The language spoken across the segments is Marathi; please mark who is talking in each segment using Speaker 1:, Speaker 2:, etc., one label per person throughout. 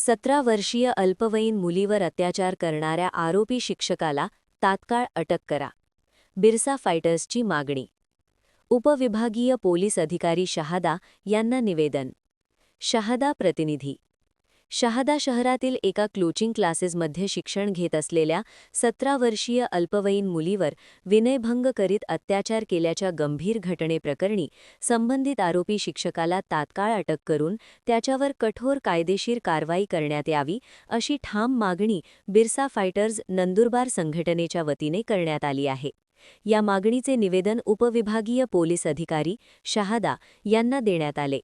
Speaker 1: 17 वर्षीय अल्पवयीन मुलीवर अत्याचार करणाऱ्या आरोपी शिक्षकाला तात्काळ अटक करा. बिरसा फायटर्सची मागणी. उपविभागीय पोलीस अधिकारी शहादा यांना निवेदन. शहादा प्रतिनिधी. शहादा शहरातील एका कोचिंग क्लासेसमध्ये शिक्षण घेत असलेल्या 17 वर्षीय अल्पवयीन मुलीवर विनयभंग करीत अत्याचार केल्याच्या गंभीर घटनेप्रकरणी संबंधित आरोपी शिक्षकाला तात्काळ अटक करून त्याच्यावर कठोर कायदेशीर कारवाई करण्यात यावी अशी ठाम मागणी बिरसा फायटर्स नंदुरबार संघटनेच्या वतीने करण्यात आली आहे. या मागणीचे निवेदन उपविभागीय पोलीस अधिकारी शहादा यांना देण्यात आले.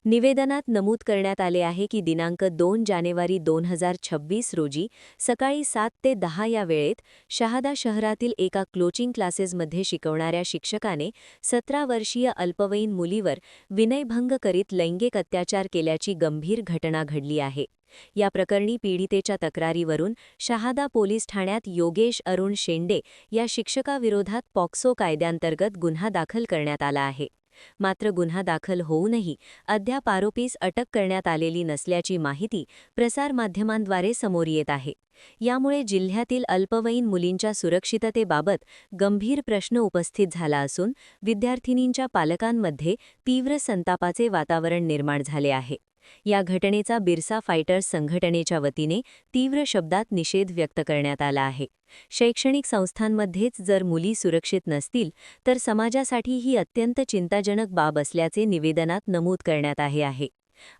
Speaker 1: निवेदनात नमूद करण्यात आले आहे की दिनांक 2 जानेवारी 2026 रोजी सकाळी 7 ते 10 या वेळेत शहादा शहरातील एका कोचिंग क्लासेसमध्ये शिकवणाऱ्या शिक्षकाने 17 वर्षीय अल्पवयीन मुलीवर विनयभंग करीत लैंगिक अत्याचार केल्याची गंभीर घटना घडली आहे. या प्रकरणी पीडितेच्या तक्रारीवरून शहादा पोलीस ठाण्यात योगेश अरुण शेंडे या शिक्षकाविरोधात पॉक्सो कायद्यांतर्गत गुन्हा दाखल करण्यात आला आहे. मात्र गुन्हा दाखल होऊनही अद्याप आरोपीस अटक करण्यात आलेली नसल्याची माहिती प्रसारमाध्यमांद्वारे समोर येत आहे. यामुळे जिल्ह्यातील अल्पवयीन मुलींच्या सुरक्षिततेबाबत गंभीर प्रश्न उपस्थित झाला असून विद्यार्थिनींच्या पालकांमध्ये तीव्र संतापाचे वातावरण निर्माण झाले आहे. या घटनेचा बिरसा फायटर्स संघटनेच्या वतीने तीव्र शब्दात निषेध व्यक्त करण्यात आला आहे. शैक्षणिक संस्थांमध्येच जर मुली सुरक्षित नसतील तर समाजासाठी ही अत्यंत चिंताजनक बाब असल्याचे निवेदनात नमूद करण्यात आहे.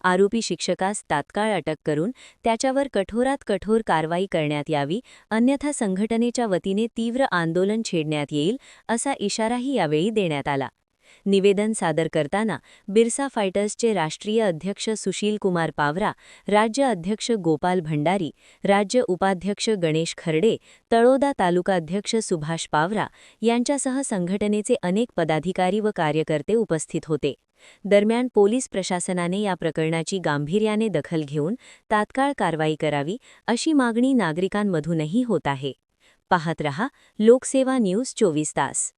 Speaker 1: आरोपी शिक्षकास तात्काळ अटक करून त्याच्यावर कठोरात कठोर कारवाई करण्यात यावी, अन्यथा संघटनेच्या वतीने तीव्र आंदोलन छेडण्यात येईल असा इशाराही यावेळी देण्यात आला. निवेदन सादर करताना बिरसा फायटर्सचे राष्ट्रीय अध्यक्ष सुशील कुमार पावरा, राज्य अध्यक्ष गोपाल भंडारी, राज्य उपाध्यक्ष गणेश खर्डे, तळोदा तालुका अध्यक्ष सुभाष पावरा यांच्यासह संघटनेचे अनेक पदाधिकारी व कार्यकर्ते उपस्थित होते. दरम्यान पोलीस प्रशासनाने या प्रकरणाची गांभीर्याने दखल घेऊन तात्काळ कारवाई करावी अशी मागणी नागरिकांमधूनही होत आहे. पाहत रहा लोकसेवा न्यूज 24 तास.